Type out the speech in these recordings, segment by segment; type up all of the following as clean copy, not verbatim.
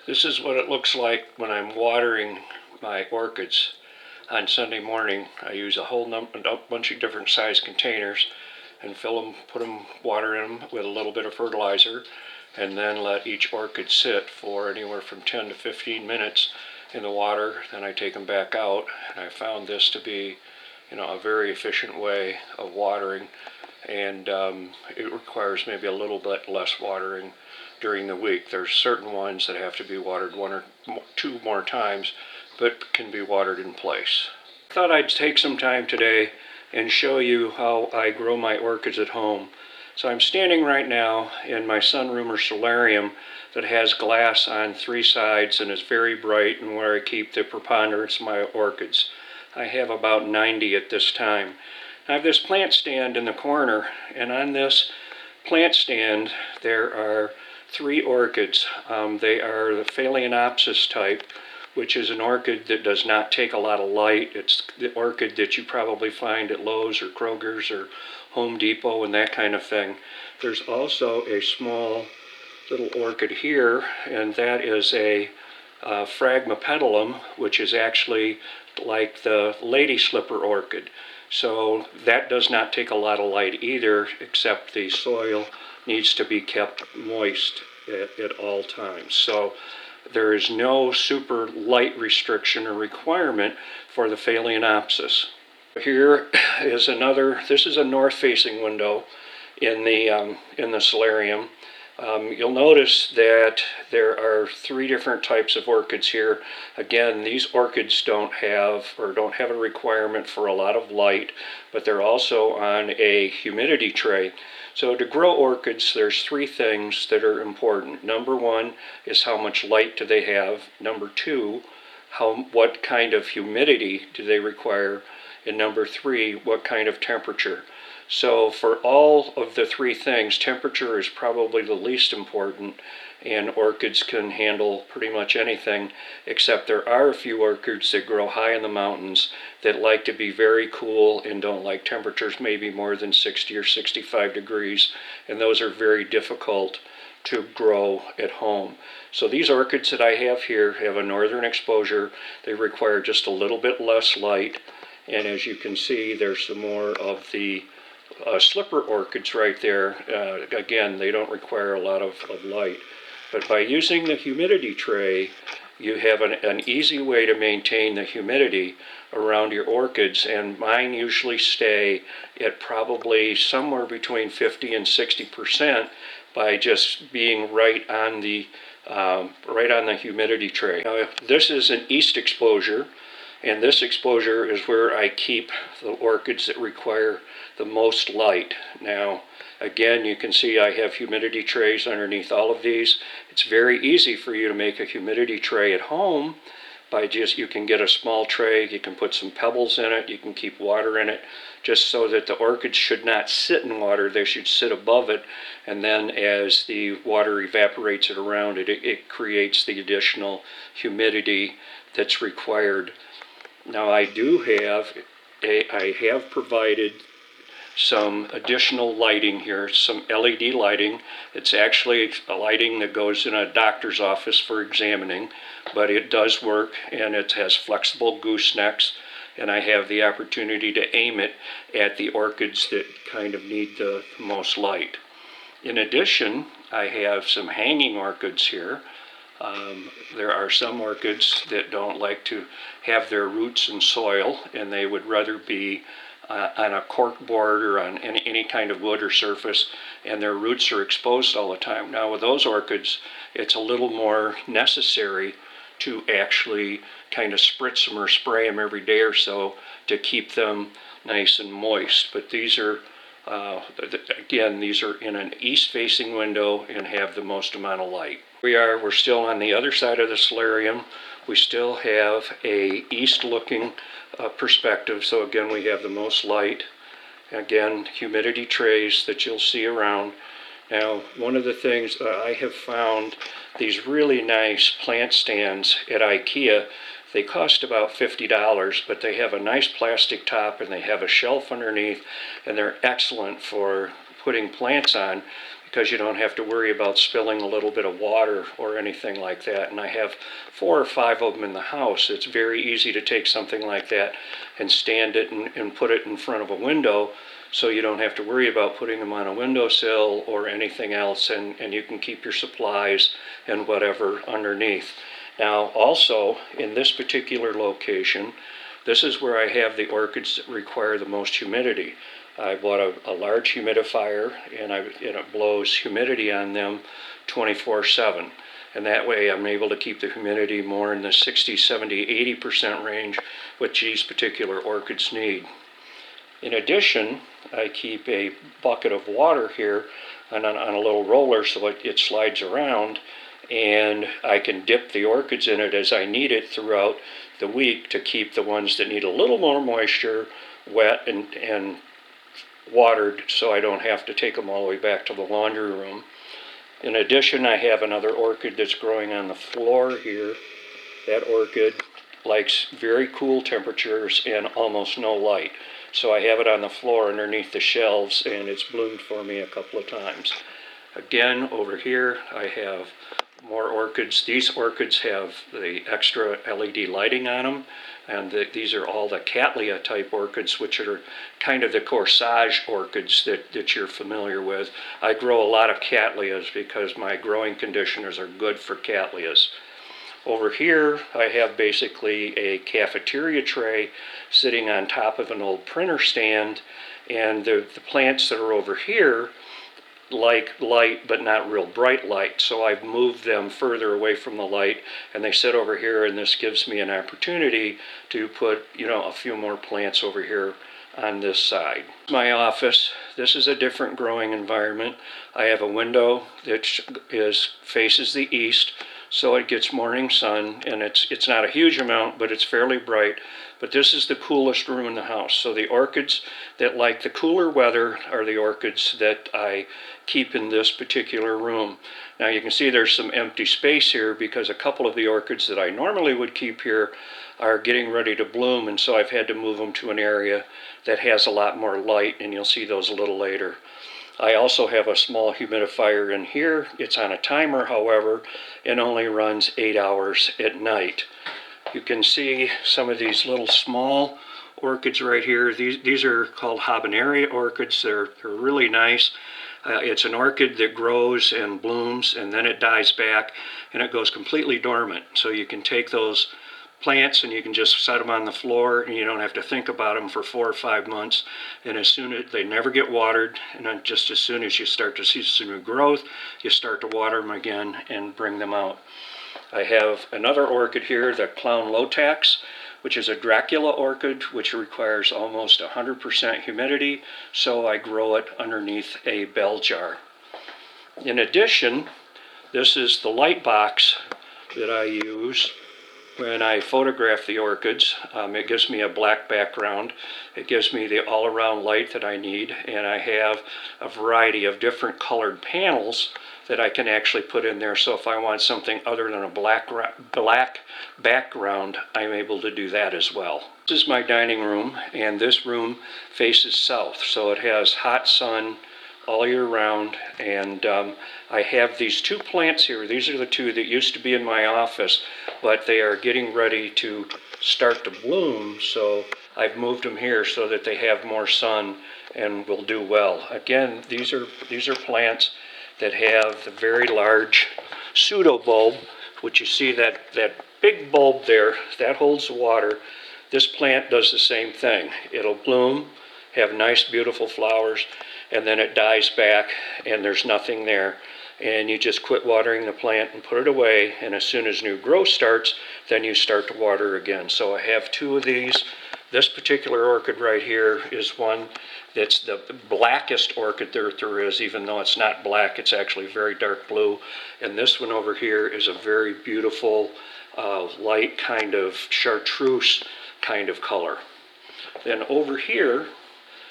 This is what it looks like when I'm watering my orchids on Sunday morning. I use a bunch of different size containers and fill them, water in them with a little bit of fertilizer, and then let each orchid sit for anywhere from 10 to 15 minutes in the water. Then I take them back out, and I found this to be, a very efficient way of watering, and it requires maybe a little bit less watering during the week. There's certain ones that have to be watered one or two more times, but can be watered in place. I thought I'd take some time today and show you how I grow my orchids at home. So I'm standing right now in my sunroom or solarium that has glass on three sides and is very bright, and where I keep the preponderance of my orchids. I have about 90 at this time. I have this plant stand in the corner, and on this plant stand there are three orchids. They are the Phalaenopsis type, which is an orchid that does not take a lot of light. It's the orchid that you probably find at Lowe's or Kroger's or Home Depot and that kind of thing. There's also a small little orchid here, and that is a Phragmipetalum, which is actually like the lady slipper orchid. So that does not take a lot of light either, except the soil needs to be kept moist at all times. So there is no super light restriction or requirement for the Phalaenopsis. Here is another. This is a north-facing window in the solarium. You'll notice that there are three different types of orchids here. Again, these orchids don't have a requirement for a lot of light, but they're also on a humidity tray. So to grow orchids, there's three things that are important. Number one is how much light do they have. Number two, what kind of humidity do they require? And number three, what kind of temperature? So for all of the three things, temperature is probably the least important, and orchids can handle pretty much anything, except there are a few orchids that grow high in the mountains that like to be very cool and don't like temperatures maybe more than 60 or 65 degrees, and those are very difficult to grow at home. So these orchids that I have here have a northern exposure. They require just a little bit less light, and as you can see, there's some more of the slipper orchids right there. Again, they don't require a lot of light. But by using the humidity tray, you have an easy way to maintain the humidity around your orchids, and mine usually stay at probably somewhere between 50 and 60% by just being right on the humidity tray. Now, this is an east exposure, and this exposure is where I keep the orchids that require the most light. Now, again, you can see I have humidity trays underneath all of these. It's very easy for you to make a humidity tray at home by you can get a small tray, you can put some pebbles in it, you can keep water in it, just so that the orchids should not sit in water, they should sit above it, and then as the water evaporates it around it, it creates the additional humidity that's required. Now I have provided some additional lighting here, some LED lighting. It's actually a lighting that goes in a doctor's office for examining, but it does work, and it has flexible goosenecks, and I have the opportunity to aim it at the orchids that kind of need the most light. In addition, I have some hanging orchids here. There are some orchids that don't like to have their roots in soil, and they would rather be on a cork board or on any kind of wood or surface, and their roots are exposed all the time. Now with those orchids, it's a little more necessary to actually kind of spritz them or spray them every day or so to keep them nice and moist. But these are, again, these are in an east-facing window and have the most amount of light. We're still on the other side of the solarium. We still have a east-looking perspective, so again we have the most light. Again, humidity trays that you'll see around. Now, one of the things I have found, these really nice plant stands at IKEA. They cost about $50, but they have a nice plastic top and they have a shelf underneath, and they're excellent for putting plants on because you don't have to worry about spilling a little bit of water or anything like that. And I have 4 or 5 of them in the house. It's very easy to take something like that and stand it and put it in front of a window, so you don't have to worry about putting them on a windowsill or anything else, and you can keep your supplies and whatever underneath. Now also, in this particular location, this is where I have the orchids that require the most humidity. I bought a large humidifier, and it blows humidity on them 24/7. And that way I'm able to keep the humidity more in the 60, 70, 80% range, which these particular orchids need. In addition, I keep a bucket of water here on a little roller so it slides around, and I can dip the orchids in it as I need it throughout the week to keep the ones that need a little more moisture wet and watered, so I don't have to take them all the way back to the laundry room. In addition, I have another orchid that's growing on the floor here. That orchid likes very cool temperatures and almost no light. So I have it on the floor underneath the shelves, and it's bloomed for me a couple of times. Again, over here I have more orchids. These orchids have the extra LED lighting on them, and these are all the Cattleya type orchids, which are kind of the corsage orchids that you're familiar with. I grow a lot of Cattleyas because my growing conditioners are good for Cattleyas. Over here I have basically a cafeteria tray sitting on top of an old printer stand, and the plants that are over here like light but not real bright light, so I've moved them further away from the light, and they sit over here, and this gives me an opportunity to put a few more plants over here on this side. My office, this is a different growing environment. I have a window that faces the east, so it gets morning sun, and it's not a huge amount, but it's fairly bright. But this is the coolest room in the house. So the orchids that like the cooler weather are the orchids that I keep in this particular room. Now you can see there's some empty space here because a couple of the orchids that I normally would keep here are getting ready to bloom, and so I've had to move them to an area that has a lot more light, and you'll see those a little later. I also have a small humidifier in here. It's on a timer, however, and only runs 8 hours at night. You can see some of these little small orchids right here. These are called habanera orchids. They're really nice. It's an orchid that grows and blooms, and then it dies back, and it goes completely dormant. So you can take those plants and you can just set them on the floor, and you don't have to think about them for 4 or 5 months. And as soon as they never get watered, and then just as soon as you start to see some new growth, you start to water them again and bring them out. I have another orchid here, the clown lotax, which is a Dracula orchid, which requires almost 100% humidity, so I grow it underneath a bell jar. In addition, this is the light box that I use when I photograph the orchids. It gives me a black background. It gives me the all-around light that I need, and I have a variety of different colored panels that I can actually put in there. So if I want something other than a black background, I'm able to do that as well. This is my dining room, and this room faces south, so it has hot sun all year round, and I have these 2 plants here. These are the 2 that used to be in my office, but they are getting ready to start to bloom, so I've moved them here so that they have more sun and will do well. Again, these are plants that have the very large pseudo bulb, which you see that big bulb there, that holds the water. This plant does the same thing. It'll bloom, have nice beautiful flowers, and then it dies back and there's nothing there. And you just quit watering the plant and put it away, and as soon as new growth starts, then you start to water again. So I have 2 of these. This particular orchid right here is one that's the blackest orchid there is, even though it's not black, it's actually very dark blue. And this one over here is a very beautiful light kind of chartreuse kind of color. Then over here,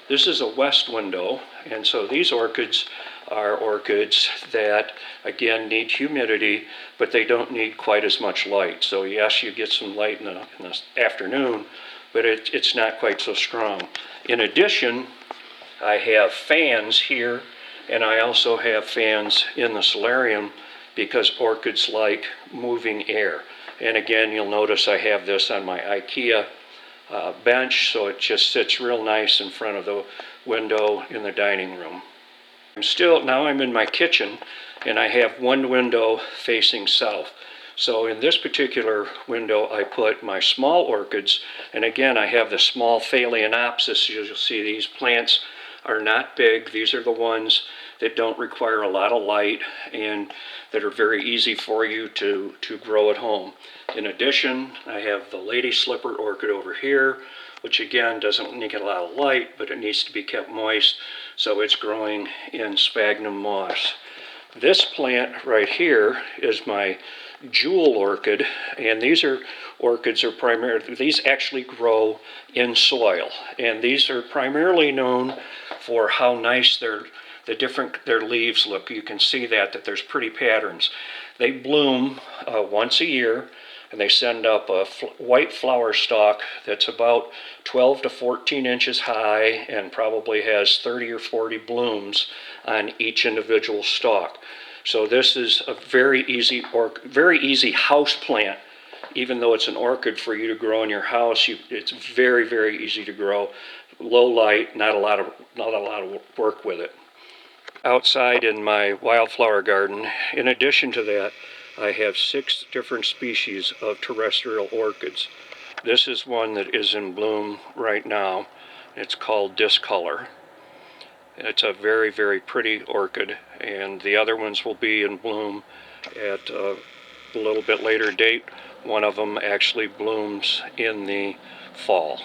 this is a west window, and so these orchids are orchids that, again, need humidity, but they don't need quite as much light. So yes, you get some light in the afternoon, but it's not quite so strong. In addition, I have fans here And I also have fans in the solarium because orchids like moving air. And again, you'll notice I have this on my IKEA bench, so it just sits real nice in front of the window in the dining room. Now I'm in my kitchen, and I have one window facing south. So in this particular window, I put my small orchids, and again, I have the small Phalaenopsis. You'll see these plants are not big. These are the ones that don't require a lot of light and that are very easy for you to grow at home. In addition, I have the lady slipper orchid over here, which again doesn't need a lot of light, but it needs to be kept moist, so it's growing in sphagnum moss. This plant right here is my jewel orchid, and these actually grow in soil, and these are primarily known for how nice their leaves look. You can see that there's pretty patterns. They bloom once a year, and they send up a white flower stalk that's about 12 to 14 inches high and probably has 30 or 40 blooms on each individual stalk. So this is a very easy house plant. Even though it's an orchid for you to grow in your house, it's very, very easy to grow. Low light, not a lot of work with it. Outside in my wildflower garden, in addition to that, I have 6 different species of terrestrial orchids. This is one that is in bloom right now. It's called Discolor. It's a very, very pretty orchid, and the other ones will be in bloom at a little bit later date. One of them actually blooms in the fall.